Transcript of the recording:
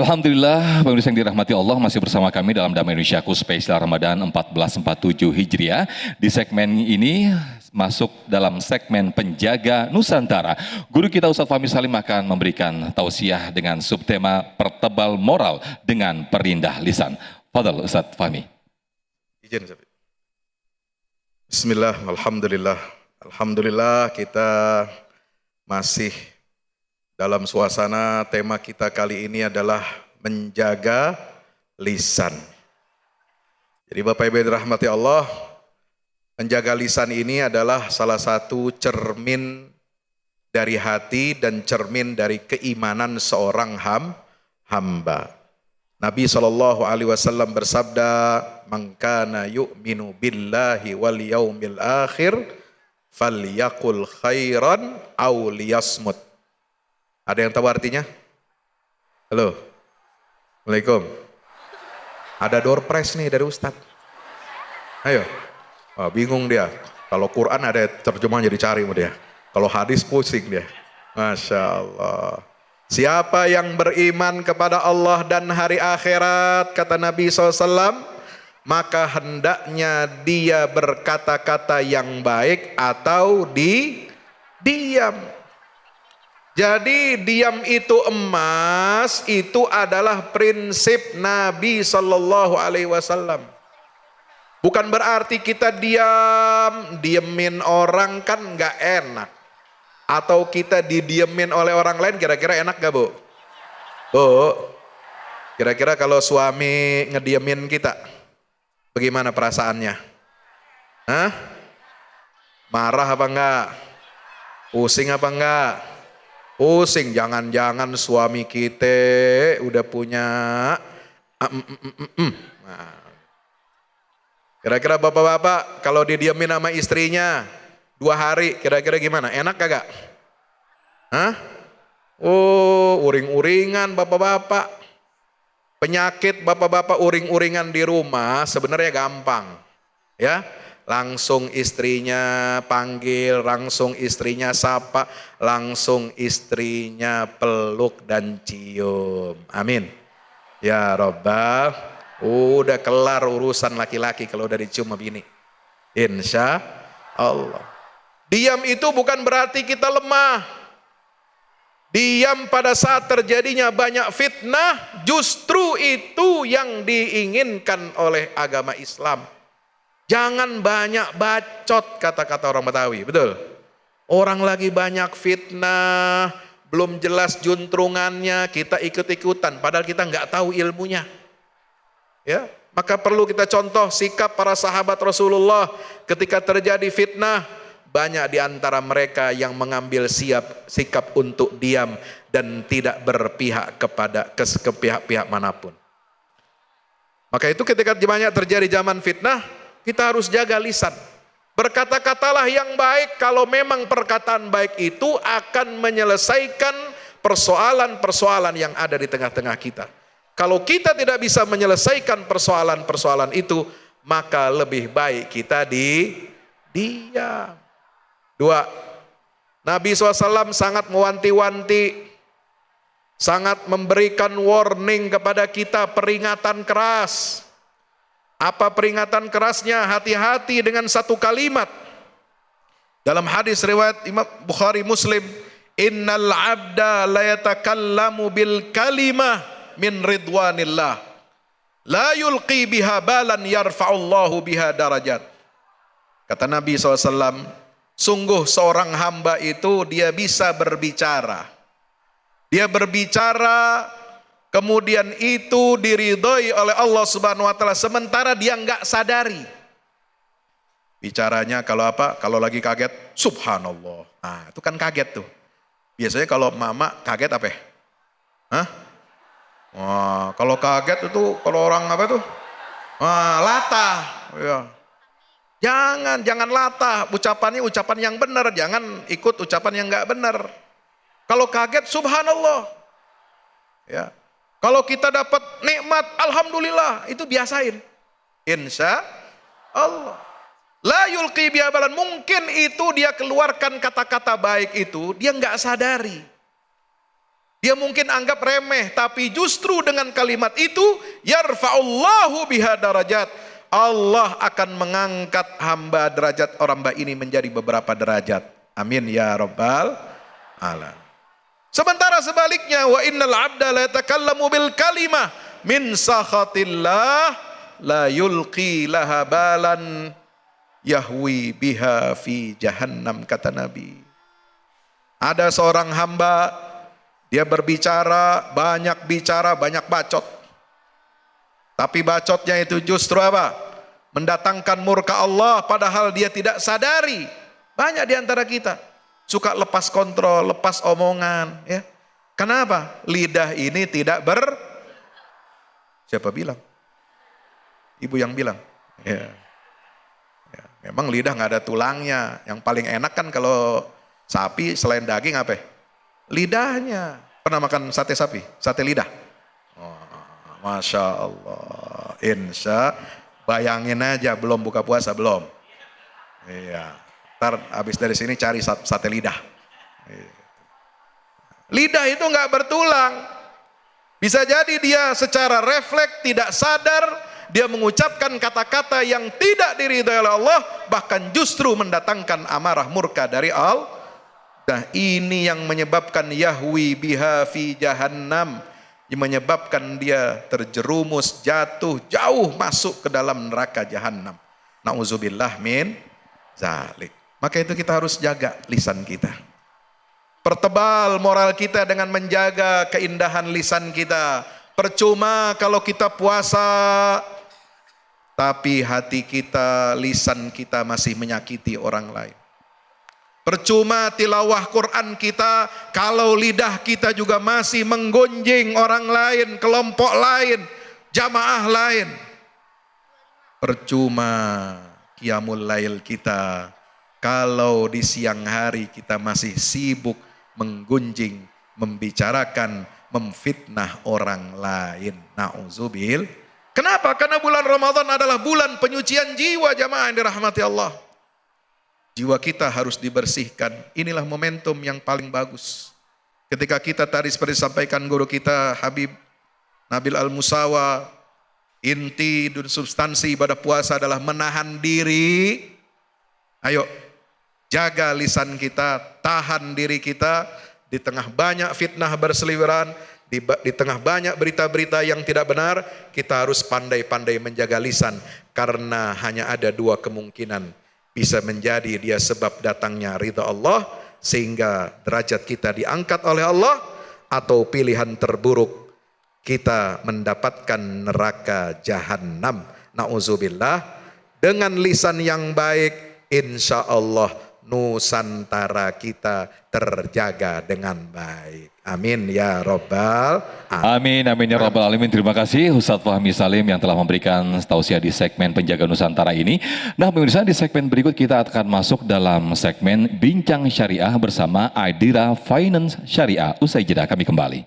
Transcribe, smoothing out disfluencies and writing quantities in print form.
Alhamdulillah, pemirsa yang dirahmati Allah, masih bersama kami dalam Damai Indonesiaku spesial Ramadan 1447 Hijriah. Di segmen ini masuk dalam segmen Penjaga Nusantara. Guru kita Ustadz Fahmi Salim akan memberikan tausiah dengan subtema Pertebal Moral dengan Perindah Lisan. Fadal Ustadz Fahmi. Izin, Bismillah, Alhamdulillah. Alhamdulillah kita masih dalam suasana tema kita kali ini adalah menjaga lisan. Jadi Bapak Ibu yang dirahmati Allah, menjaga lisan ini adalah salah satu cermin dari hati dan cermin dari keimanan seorang hamba. Nabi SAW bersabda, "Man kana yu'minu billahi wal yaumil akhir falyaqul khairan aw liyasmut." Ada yang tahu artinya? Halo. Assalamualaikum. Ada door prize nih dari Ustadz. Ayo. Oh, bingung dia. Kalau Quran ada terjemahan jadi cari sama dia. Kalau hadis pusing dia. Masya Allah. Siapa yang beriman kepada Allah dan hari akhirat, kata Nabi SAW, maka hendaknya dia berkata-kata yang baik atau diam. Jadi diam itu emas, itu adalah prinsip Nabi SAW. Bukan berarti kita diemin orang kan nggak enak. Atau kita didiemin oleh orang lain, kira-kira enak gak Bu? Bu, kira-kira kalau suami ngediemin kita, bagaimana perasaannya? Hah? Marah apa enggak? Pusing apa enggak? Pusing, jangan-jangan suami kita udah punya Nah. Kira-kira bapak-bapak kalau didiemin sama istrinya 2 hari, kira-kira gimana? Enak kagak? Hah? Oh, uring-uringan bapak-bapak. Penyakit bapak-bapak uring-uringan di rumah sebenarnya gampang. Ya, langsung istrinya panggil, langsung istrinya sapa, langsung istrinya peluk dan cium. Amin. Ya Rabbal, udah kelar urusan laki-laki kalau udah dicium begini. Insya Allah. Diam itu bukan berarti kita lemah. Diam pada saat terjadinya banyak fitnah, justru itu yang diinginkan oleh agama Islam. Jangan banyak bacot, kata-kata orang Betawi, betul? Orang lagi banyak fitnah, belum jelas juntrungannya, kita ikut-ikutan, padahal kita nggak tahu ilmunya. Ya, maka perlu kita contoh sikap para sahabat Rasulullah ketika terjadi fitnah. Banyak di antara mereka yang mengambil sikap untuk diam dan tidak berpihak kepada pihak-pihak manapun. Maka itu ketika banyak terjadi zaman fitnah, kita harus jaga lisan. Berkata-katalah yang baik kalau memang perkataan baik itu akan menyelesaikan persoalan-persoalan yang ada di tengah-tengah kita. Kalau kita tidak bisa menyelesaikan persoalan-persoalan itu, maka lebih baik kita diam. 2. Nabi SAW sangat mewanti-wanti, sangat memberikan warning kepada kita, peringatan keras. Apa peringatan kerasnya? Hati-hati dengan satu kalimat. Dalam hadis riwayat Imam Bukhari Muslim, innal abda la yatakallamu bil kalimah min ridwanillah la yulqi biha balan yarfa'ullahu biha darajat. Kata Nabi SAW, sungguh seorang hamba itu dia bisa berbicara. Dia berbicara, kemudian itu diridhoi oleh Allah Subhanahu wa taala sementara dia enggak sadari. Bicaranya kalau apa? Kalau lagi kaget, subhanallah. Nah, itu kan kaget tuh. Biasanya kalau mama kaget apa? Hah? Wah, kalau kaget itu kalau orang apa tuh? Wah, latah. Ya. Jangan latah, ucapannya ucapan yang benar, jangan ikut ucapan yang enggak benar. Kalau kaget, subhanallah. Ya. Kalau kita dapat nikmat, alhamdulillah, itu biasain. Insya Allah. La yulqi biabalan, mungkin itu dia keluarkan kata-kata baik itu, dia enggak sadari. Dia mungkin anggap remeh, tapi justru dengan kalimat itu, yarfa'ullahu biha darajat. Allah akan mengangkat hamba derajat orang hamba ini menjadi beberapa derajat. Amin ya rabbal alamin. Sementara sebaliknya, wa innal abda la yatakallamu bil kalimah min sakhatillah la yulqi laha balan yahwi biha fi jahannam, kata Nabi. Ada seorang hamba, dia berbicara, banyak bacot. Tapi bacotnya itu justru apa? Mendatangkan murka Allah, padahal dia tidak sadari. Banyak di antara kita suka lepas kontrol, lepas omongan, ya. Kenapa? Lidah ini tidak siapa bilang? Ibu yang bilang. Ya. Ya. Memang lidah nggak ada tulangnya. Yang paling enak kan kalau sapi selain daging apa? Lidahnya. Pernah makan sate sapi? Sate lidah? Oh, Masya Allah. Insya, bayangin aja belum buka puasa, belum. Iya. Ntar habis dari sini cari sate lidah. Lidah itu nggak bertulang. Bisa jadi dia secara refleks tidak sadar, dia mengucapkan kata-kata yang tidak diridhai oleh Allah, bahkan justru mendatangkan amarah murka dari Allah. Nah, ini yang menyebabkan yahwi biha fi jahannam, yang menyebabkan dia terjerumus, jatuh, jauh masuk ke dalam neraka jahannam. Nauzubillah min zalik. Maka itu kita harus jaga lisan kita. Pertebal moral kita dengan menjaga keindahan lisan kita. Percuma kalau kita puasa, tapi hati kita, lisan kita masih menyakiti orang lain. Percuma tilawah Quran kita kalau lidah kita juga masih menggonjing orang lain, kelompok lain, jamaah lain. Percuma qiyamul lail kita kalau di siang hari kita masih sibuk menggunjing, membicarakan, memfitnah orang lain. Nauzubil. Kenapa? Karena bulan Ramadan adalah bulan penyucian jiwa, jamaah yang dirahmati Allah. Jiwa kita harus dibersihkan. Inilah momentum yang paling bagus. Ketika kita tadi seperti disampaikan guru kita Habib Nabil Al-Musawa, inti dan substansi ibadah puasa adalah menahan diri. Ayo, jaga lisan kita, tahan diri kita di tengah banyak fitnah berseliweran, di tengah banyak berita-berita yang tidak benar. Kita harus pandai-pandai menjaga lisan, karena hanya ada dua kemungkinan. Bisa menjadi dia sebab datangnya ridha Allah sehingga derajat kita diangkat oleh Allah, atau pilihan terburuk kita mendapatkan neraka jahanam. Nauzubillah. Dengan lisan yang baik, insya Allah Nusantara kita terjaga dengan baik. Amin ya Rabbal Amin, alamin. amin ya Rabbal Alamin. Terima kasih Ustadz Fahmi Salim yang telah memberikan tausiah di segmen Penjaga Nusantara ini. Nah pemirsa, di segmen berikut kita akan masuk dalam segmen Bincang Syariah bersama Aidira Finance Syariah. Usai jeda kami kembali.